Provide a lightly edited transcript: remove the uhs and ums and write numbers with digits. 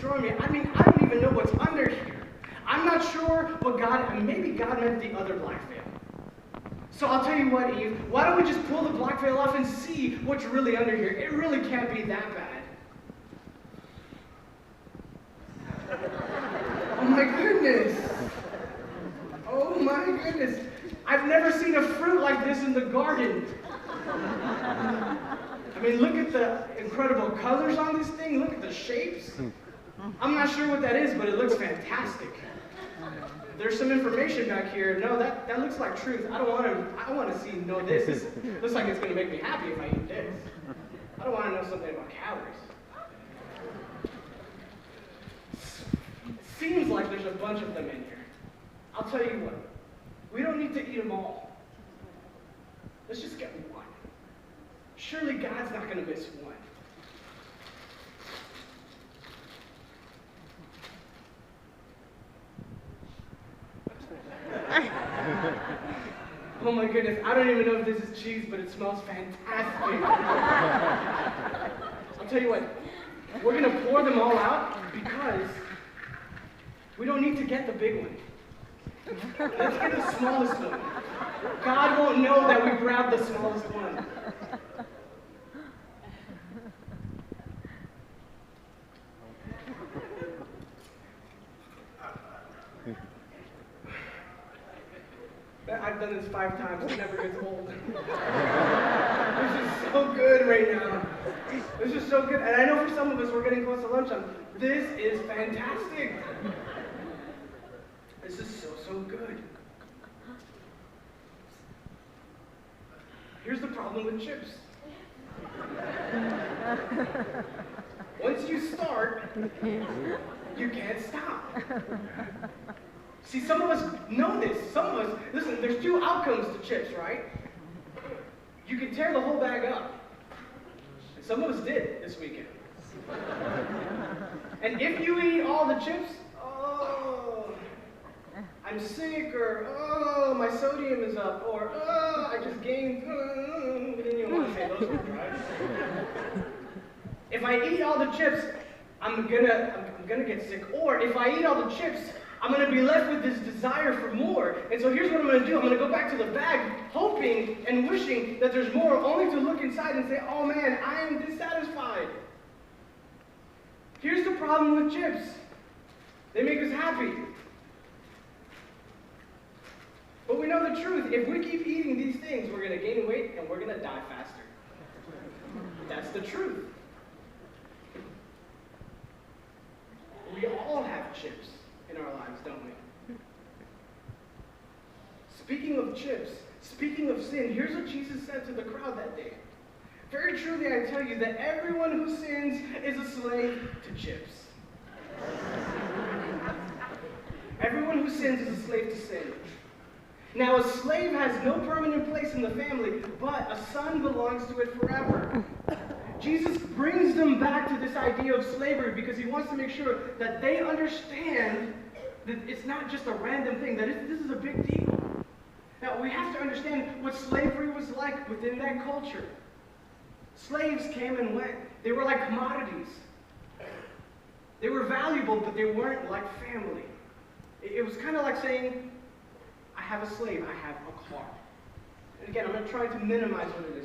destroy me. I mean, I don't even know what's under here. I'm not sure what maybe God meant the other black veil. So I'll tell you what, Eve, why don't we just pull the black veil off and see what's really under here? It really can't be that bad. Oh my goodness. Oh my goodness. I've never seen a fruit like this in the garden. I mean, look at the incredible colors on this thing. Look at the shapes. I'm not sure what that is, but it looks fantastic. There's some information back here. No, that looks like truth. I want to see, this. This looks like it's going to make me happy if I eat this. I don't want to know something about calories. Seems like there's a bunch of them in here. I'll tell you what. We don't need to eat them all. Let's just get one. Surely God's not going to miss one. Oh my goodness, I don't even know if this is cheese, but it smells fantastic. I'll tell you what, we're going to pour them all out because we don't need to get the big one. Let's get the smallest one. God won't know that we grabbed the smallest one. I've done this 5 times. It never gets old. This is so good right now. This is so good. And I know for some of us, we're getting close to lunchtime. This is fantastic. This is so good. Here's the problem with chips. Once you start, you can't stop. See, some of us know this. Some of us, listen, there's 2 outcomes to chips, right? You can tear the whole bag up. And some of us did this weekend. And if you eat all the chips, oh, I'm sick, or oh, my sodium is up, or oh, I just gained, you didn't want to say those words, right? If I eat all the chips, I'm gonna get sick. Or if I eat all the chips, I'm going to be left with this desire for more. And so here's what I'm going to do. I'm going to go back to the bag, hoping and wishing that there's more, only to look inside and say, oh man, I am dissatisfied. Here's the problem with chips. They make us happy. But we know the truth. If we keep eating these things, we're going to gain weight and we're going to die faster. That's the truth. We all have chips in our lives, don't we? Speaking of chips, speaking of sin, here's what Jesus said to the crowd that day. Very truly I tell you that everyone who sins is a slave to chips. Everyone who sins is a slave to sin. Now a slave has no permanent place in the family, but a son belongs to it forever. Jesus brings them back to this idea of slavery because he wants to make sure that they understand that it's not just a random thing, that this is a big deal. Now, we have to understand what slavery was like within that culture. Slaves came and went. They were like commodities. They were valuable, but they weren't like family. It was kind of like saying, I have a slave, I have a car. And again, I'm not trying to minimize what it is.